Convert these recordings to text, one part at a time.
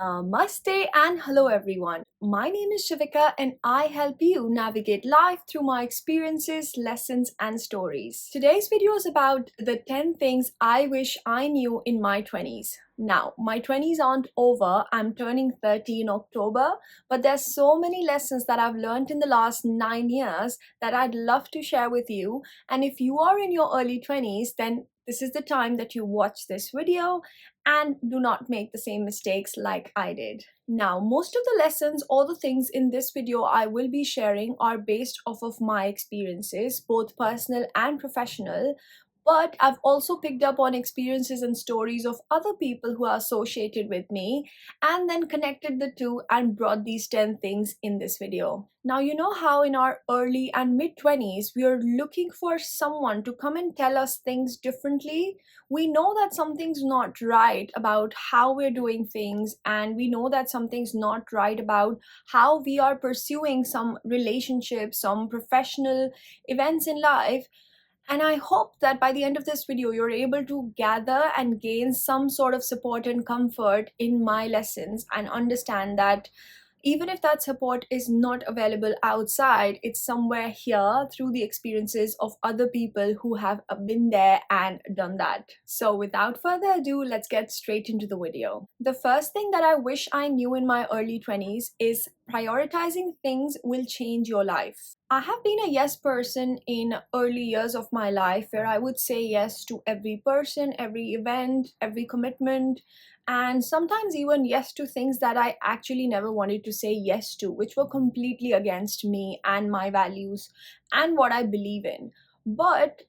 Namaste and hello everyone. My name is Shivika and I help you navigate life through my experiences, lessons, and stories. Today's video is about the 10 things I wish I knew in my 20s. Now, my 20s aren't over. I'm turning 30 in October, but there's so many lessons that I've learned in the last 9 years that I'd love to share with you. And if you are in your early 20s, then this is the time that you watch this video and do not make the same mistakes like I did. Now, most of the lessons or the things in this video I will be sharing are based off of my experiences, both personal and professional, but I've also picked up on experiences and stories of other people who are associated with me and then connected the two and brought these 10 things in this video. Now, you know how in our early and mid 20s, we are looking for someone to come and tell us things differently. We know that something's not right about how we're doing things, and we know that something's not right about how we are pursuing some relationships, some professional events in life. And I hope that by the end of this video, you're able to gather and gain some sort of support and comfort in my lessons and understand that even if that support is not available outside, it's somewhere here through the experiences of other people who have been there and done that. So without further ado, let's get straight into the video. The first thing that I wish I knew in my early 20s is prioritizing things will change your life. I have been a yes person in early years of my life where I would say yes to every person, every event, every commitment, and sometimes even yes to things that I actually never wanted to say yes to, which were completely against me and my values and what I believe in. But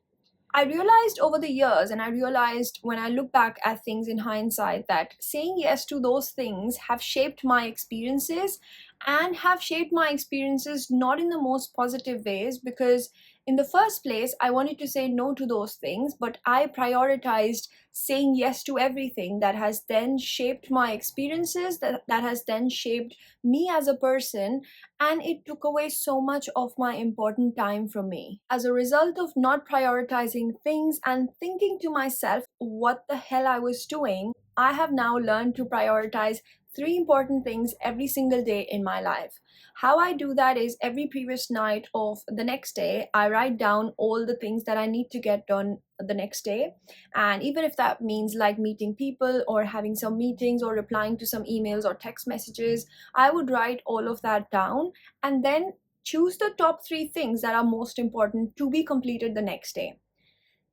I realized over the years, and I realized when I look back at things in hindsight, that saying yes to those things have shaped my experiences and have shaped my experiences not in the most positive ways, because in the first place, I wanted to say no to those things, but I prioritized saying yes to everything that has then shaped my experiences, that has then shaped me as a person, and it took away so much of my important time from me. As a result of not prioritizing things and thinking to myself what the hell I was doing, I have now learned to prioritize three important things every single day in my life. How I do that is every previous night of the next day, I write down all the things that I need to get done the next day. And even if that means like meeting people or having some meetings or replying to some emails or text messages, I would write all of that down and then choose the top three things that are most important to be completed the next day.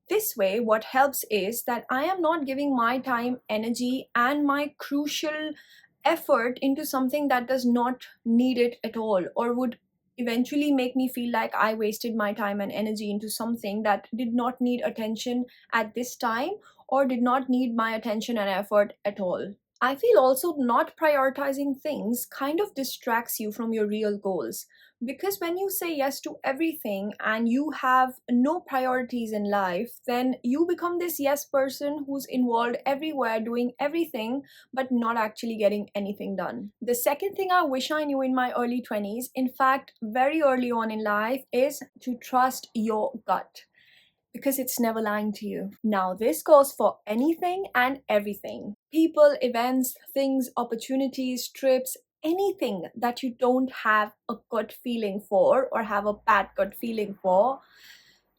This way, what helps is that I am not giving my time, energy, and my crucial effort into something that does not need it at all, or would eventually make me feel like I wasted my time and energy into something that did not need attention at this time or did not need my attention and effort at all. I feel also not prioritizing things kind of distracts you from your real goals, because when you say yes to everything and you have no priorities in life, then you become this yes person who's involved everywhere doing everything but not actually getting anything done. The second thing I wish I knew in my early 20s, in fact very early on in life, is to trust your gut, because it's never lying to you. Now, this goes for anything and everything: people, events, things, opportunities, trips, anything that you don't have a gut feeling for or have a bad gut feeling for.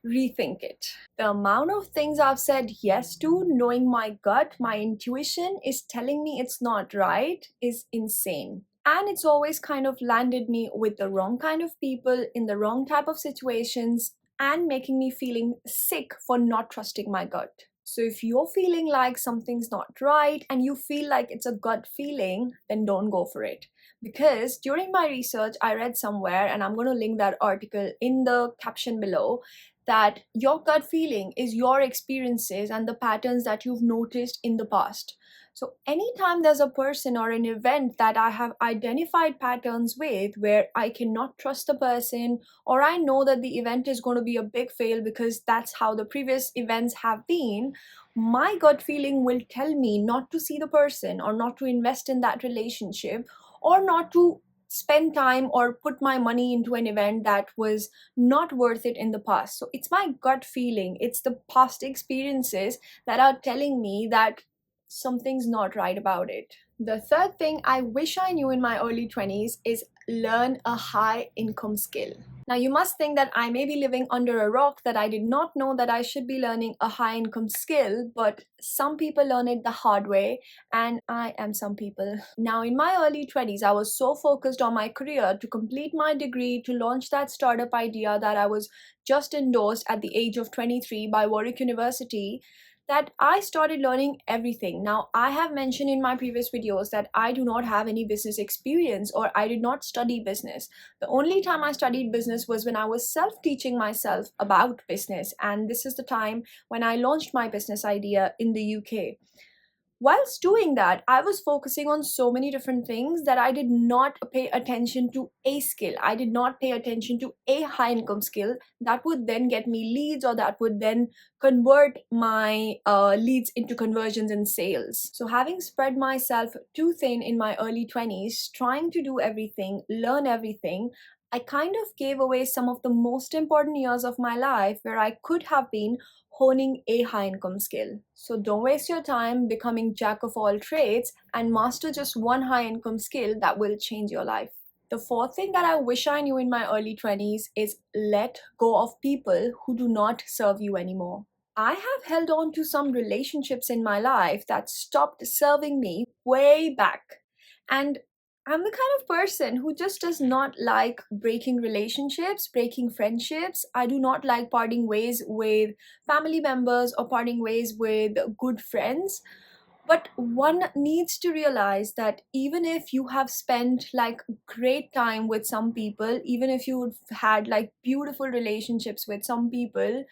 Rethink it. The amount of things I've said yes to, knowing my gut, my intuition is telling me it's not right, is insane. And it's always kind of landed me with the wrong kind of people in the wrong type of situations and making me feeling sick for not trusting my gut. So if you're feeling like something's not right and you feel like it's a gut feeling, then don't go for it. Because during my research, I read somewhere, and I'm going to link that article in the caption below, that your gut feeling is your experiences and the patterns that you've noticed in the past. So, anytime there's a person or an event that I have identified patterns with where I cannot trust the person, or I know that the event is going to be a big fail because that's how the previous events have been, my gut feeling will tell me not to see the person or not to invest in that relationship or not to spend time or put my money into an event that was not worth it in the past. So it's my gut feeling, it's the past experiences that are telling me that something's not right about it. The third thing I wish I knew in my early 20s is learn a high income skill. Now, you must think that I may be living under a rock, that I did not know that I should be learning a high income skill, but some people learn it the hard way, and I am some people. Now, in my early 20s, I was so focused on my career to complete my degree, to launch that startup idea that I was just endorsed at the age of 23 by Warwick University, that I started learning everything. Now, I have mentioned in my previous videos that I do not have any business experience or I did not study business. The only time I studied business was when I was self teaching myself about business, and this is the time when I launched my business idea in the UK. Whilst doing that, I was focusing on so many different things that I did not pay attention to a skill. I did not pay attention to a high income skill that would then get me leads or that would then convert my leads into conversions and sales. So, having spread myself too thin in my early 20s, trying to do everything, learn everything, I kind of gave away some of the most important years of my life where I could have been honing a high income skill. So don't waste your time becoming jack of all trades and master just one high income skill that will change your life. The fourth thing that I wish I knew in my early 20s is let go of people who do not serve you anymore. I have held on to some relationships in my life that stopped serving me way back. And I'm the kind of person who just does not like breaking relationships, breaking friendships. I do not like parting ways with family members or parting ways with good friends. But one needs to realize that even if you have spent like great time with some people, even if you've had like beautiful relationships with some people,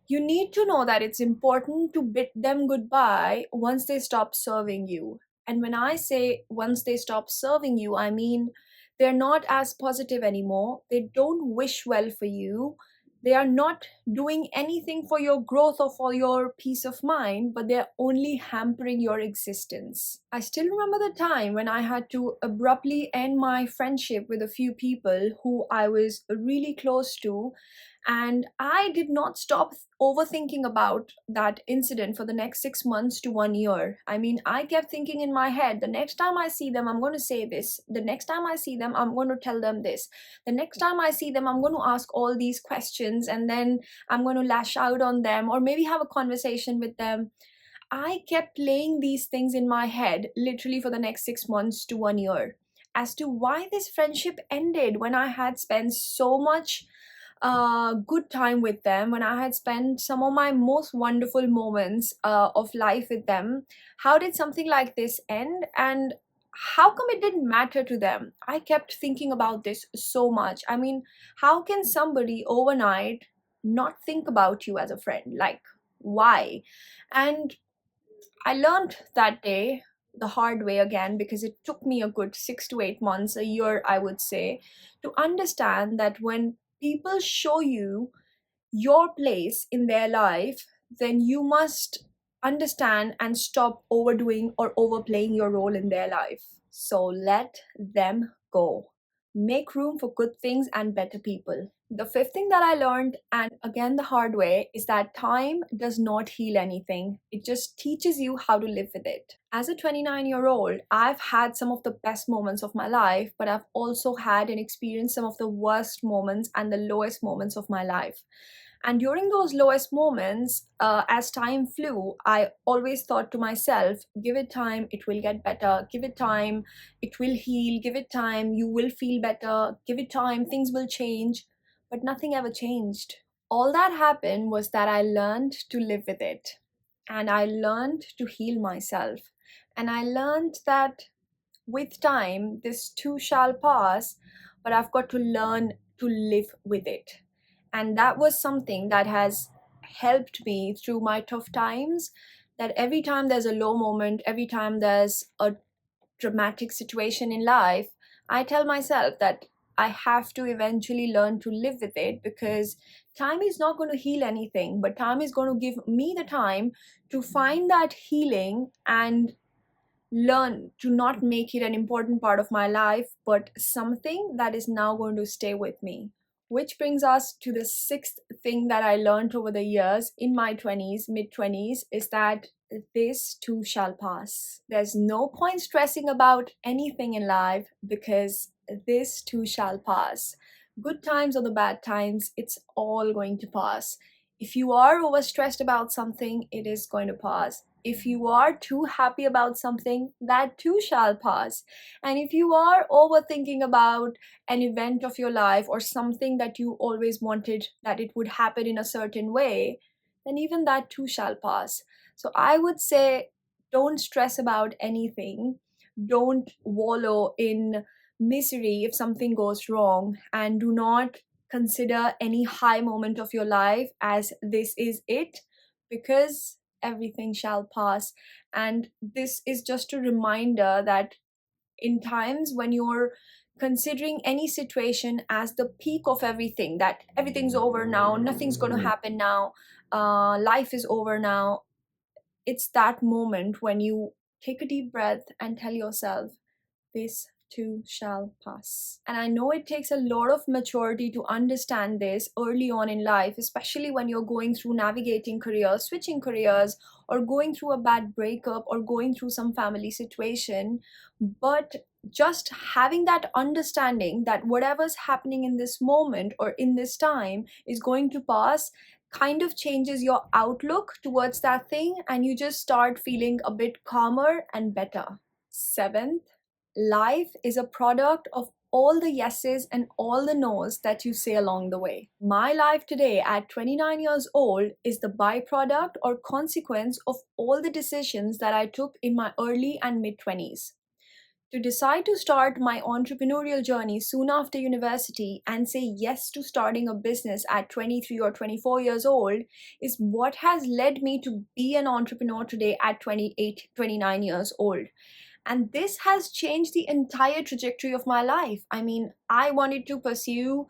you need to know that it's important to bid them goodbye once they stop serving you. And when I say once they stop serving you, I mean they're not as positive anymore. They don't wish well for you. They are not doing anything for your growth or for your peace of mind, but they're only hampering your existence. I still remember the time when I had to abruptly end my friendship with a few people who I was really close to, and I did not stop overthinking about that incident for the next 6 months to 1 year. I mean, I kept thinking in my head, the next time I see them, I'm going to say this. The next time I see them, I'm going to tell them this. The next time I see them, I'm going to ask all these questions and then I'm going to lash out on them or maybe have a conversation with them. I kept playing these things in my head literally for the next 6 months to 1 year as to why this friendship ended when I had spent so much good time with them, when I had spent some of my most wonderful moments of life with them. How did something like this end? And how come it didn't matter to them? I kept thinking about this so much. I mean, how can somebody overnight not think about you as a friend? Like, why? And I learned that day the hard way again because it took me a good 6 to 8 months, a year, I would say, to understand that when people show you your place in their life, then you must understand and stop overdoing or overplaying your role in their life. So let them go. Make room for good things and better people. The fifth thing that I learned, and again the hard way, is that time does not heal anything. It just teaches you how to live with it. As a 29-year-old, I've had some of the best moments of my life, but I've also had and experienced some of the worst moments and the lowest moments of my life. And during those lowest moments, as time flew, I always thought to myself, give it time, it will get better. Give it time, it will heal. Give it time, you will feel better. Give it time, things will change. But nothing ever changed. All that happened was that I learned to live with it. And I learned to heal myself. And I learned that with time, this too shall pass, but I've got to learn to live with it. And that was something that has helped me through my tough times. That every time there's a low moment, every time there's a dramatic situation in life, I tell myself that I have to eventually learn to live with it because time is not going to heal anything, but time is going to give me the time to find that healing and learn to not make it an important part of my life, but something that is now going to stay with me. Which brings us to the sixth thing that I learned over the years in my 20s, mid 20s, is that this too shall pass. There's no point stressing about anything in life because this too shall pass. Good times or the bad times, it's all going to pass. If you are overstressed about something, it is going to pass. If you are too happy about something, that too shall pass. And if you are overthinking about an event of your life or something that you always wanted that it would happen in a certain way, then even that too shall pass. So I would say don't stress about anything. Don't wallow in misery if something goes wrong, and do not consider any high moment of your life as this is it, because everything shall pass. And this is just a reminder that in times when you're considering any situation as the peak of everything, that everything's over now, nothing's going to happen now, life is over now, it's that moment when you take a deep breath and tell yourself, this too shall pass. And I know it takes a lot of maturity to understand this early on in life, especially when you're going through navigating careers, switching careers, or going through a bad breakup, or going through some family situation. But just having that understanding that whatever's happening in this moment or in this time is going to pass kind of changes your outlook towards that thing, and you just start feeling a bit calmer and better. Seventh, life is a product of all the yeses and all the nos that you say along the way. My life today at 29 years old is the byproduct or consequence of all the decisions that I took in my early and mid 20s. To decide to start my entrepreneurial journey soon after university and say yes to starting a business at 23 or 24 years old is what has led me to be an entrepreneur today at 28, 29 years old. And this has changed the entire trajectory of my life. I mean, I wanted to pursue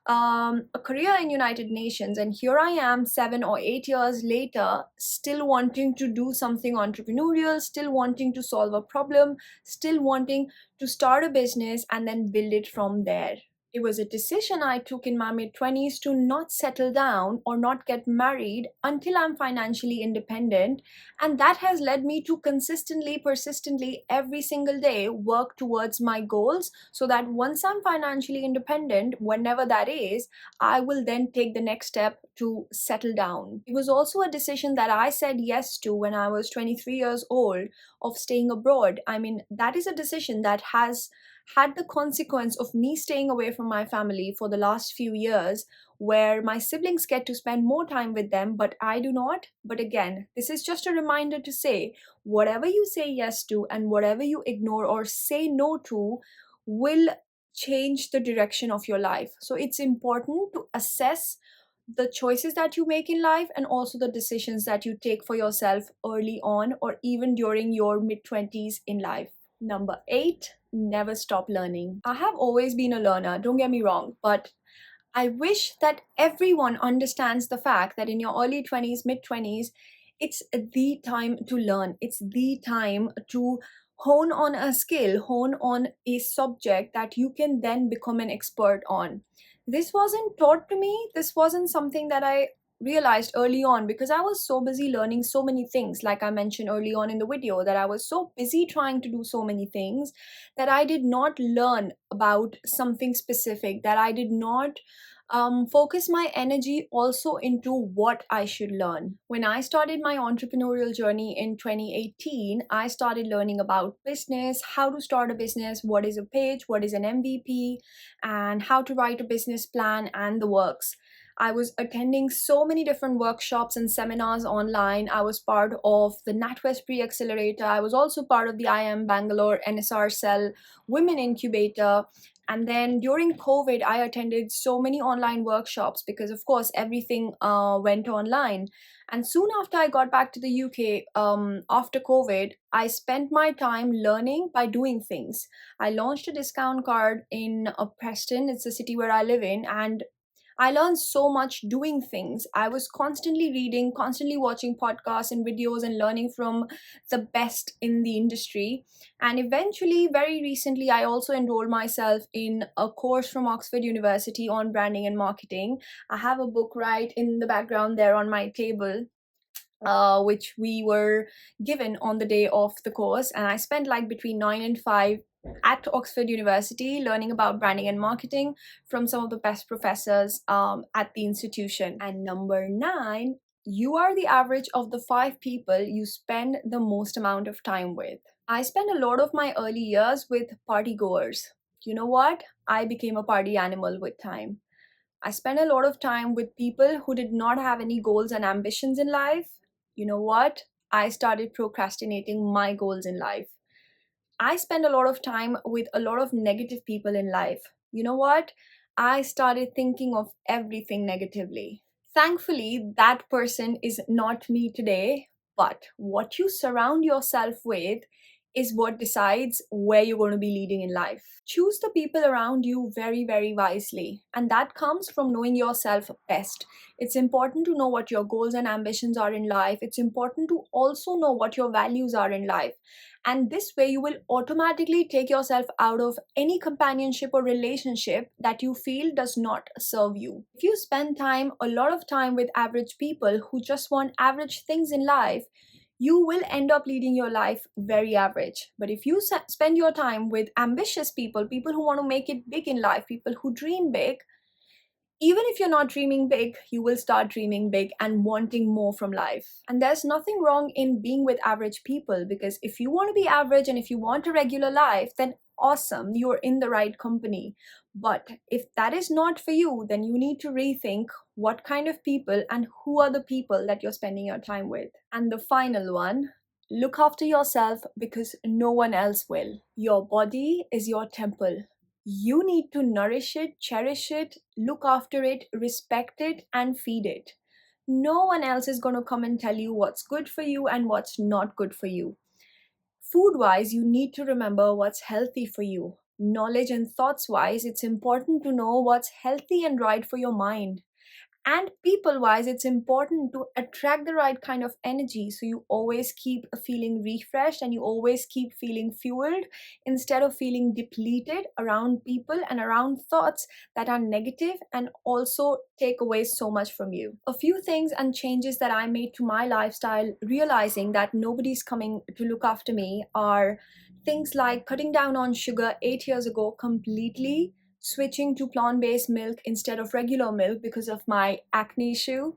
a career in United Nations, and here I am 7 or 8 years later, still wanting to do something entrepreneurial, still wanting to solve a problem, still wanting to start a business and then build it from there. It was a decision I took in my mid 20s to not settle down or not get married until I'm financially independent. And that has led me to consistently, persistently, every single day work towards my goals so that once I'm financially independent, whenever that is, I will then take the next step to settle down. It was also a decision that I said yes to when I was 23 years old of staying abroad. I mean, that is a decision that has had the consequence of me staying away from my family for the last few years, where my siblings get to spend more time with them, but I do not. But again, this is just a reminder to say whatever you say yes to and whatever you ignore or say no to will change the direction of your life. So it's important to assess the choices that you make in life and also the decisions that you take for yourself early on or even during your mid 20s in life. Number 8, never stop learning. I have always been a learner, don't get me wrong, but I wish that everyone understands the fact that in your early 20s, mid 20s, it's the time to learn. It's the time to hone on a skill, hone on a subject that you can then become an expert on. This wasn't taught to me. This wasn't something that I realized early on because I was so busy learning so many things. Like I mentioned early on in the video, that I was so busy trying to do so many things that I did not learn about something specific, that I did not focus my energy also into what I should learn. When I started my entrepreneurial journey in 2018, I started learning about business, how to start a business, what is a page, what is an MVP, and how to write a business plan and the works. I was attending so many different workshops and seminars online. I was part of the NatWest Pre Accelerator. I was also part of the IM Bangalore NSR Cell Women Incubator. And then during COVID, I attended so many online workshops because, of course, everything went online. And soon after I got back to the UK, after COVID, I spent my time learning by doing things. I launched a discount card in Preston, it's the city where I live in, and I learned so much doing things. I was constantly reading, constantly watching podcasts and videos and learning from the best in the industry. And eventually, very recently, I also enrolled myself in a course from Oxford University on branding and marketing. I have a book right in the background there on my table. which we were given on the day of the course. And I spent like between 9 and 5 at Oxford University learning about branding and marketing from some of the best professors at the institution. And number 9, you are the average of the 5 people you spend the most amount of time with. I spent a lot of my early years with party goers. You know what? I became a party animal with time. I spent a lot of time with people who did not have any goals and ambitions in life. You know what? I started procrastinating my goals in life. I spend a lot of time with a lot of negative people in life. You know what? I started thinking of everything negatively. Thankfully, that person is not me today, but what you surround yourself with is what decides where you're going to be leading in life. Choose the people around you very, very wisely, and that comes from knowing yourself best. It's important to know what your goals and ambitions are in life. It's important to also know what your values are in life. And this way, you will automatically take yourself out of any companionship or relationship that you feel does not serve you. If you spend a lot of time with average people who just want average things in life, you will end up leading your life very average. But if you spend your time with ambitious people, people who want to make it big in life, people who dream big, even if you're not dreaming big, you will start dreaming big and wanting more from life. And there's nothing wrong in being with average people, because if you want to be average and if you want a regular life, then awesome, you're in the right company. But if that is not for you, then you need to rethink what kind of people and who are the people that you're spending your time with. And the final one, look after yourself because no one else will. Your body is your temple. You need to nourish it, cherish it, look after it, respect it, and feed it. No one else is going to come and tell you what's good for you and what's not good for you. Food wise, you need to remember what's healthy for you. Knowledge and thoughts wise, it's important to know what's healthy and right for your mind. And people wise, it's important to attract the right kind of energy so you always keep feeling refreshed and you always keep feeling fueled instead of feeling depleted around people and around thoughts that are negative and also take away so much from you. A few things and changes that I made to my lifestyle, realizing that nobody's coming to look after me, are things like cutting down on sugar 8 years ago completely, switching to plant-based milk instead of regular milk because of my acne issue.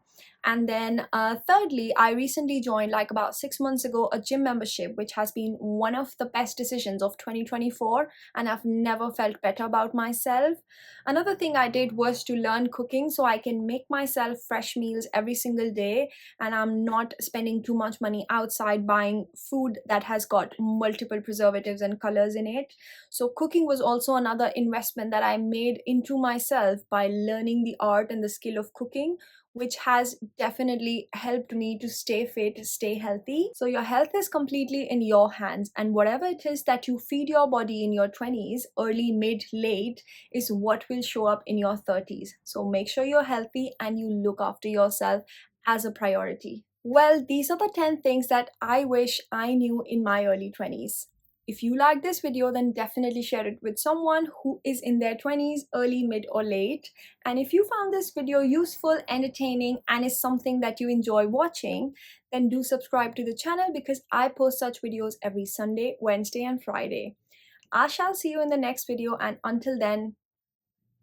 And then thirdly, I recently joined like about 6 months ago a gym membership, which has been one of the best decisions of 2024, and I've never felt better about myself. Another thing I did was to learn cooking so I can make myself fresh meals every single day, and I'm not spending too much money outside buying food that has got multiple preservatives and colors in it. So cooking was also another investment that I made into myself by learning the art and the skill of cooking, which has definitely helped me to stay fit, stay healthy. So your health is completely in your hands, and whatever it is that you feed your body in your 20s, early, mid, late, is what will show up in your 30s. So make sure you're healthy and you look after yourself as a priority. Well, these are the 10 things that I wish I knew in my early 20s. If you like this video, then definitely share it with someone who is in their 20s, early, mid, or late. And if you found this video useful, entertaining, and is something that you enjoy watching, then do subscribe to the channel because I post such videos every Sunday, Wednesday, and Friday. I shall see you in the next video, and until then,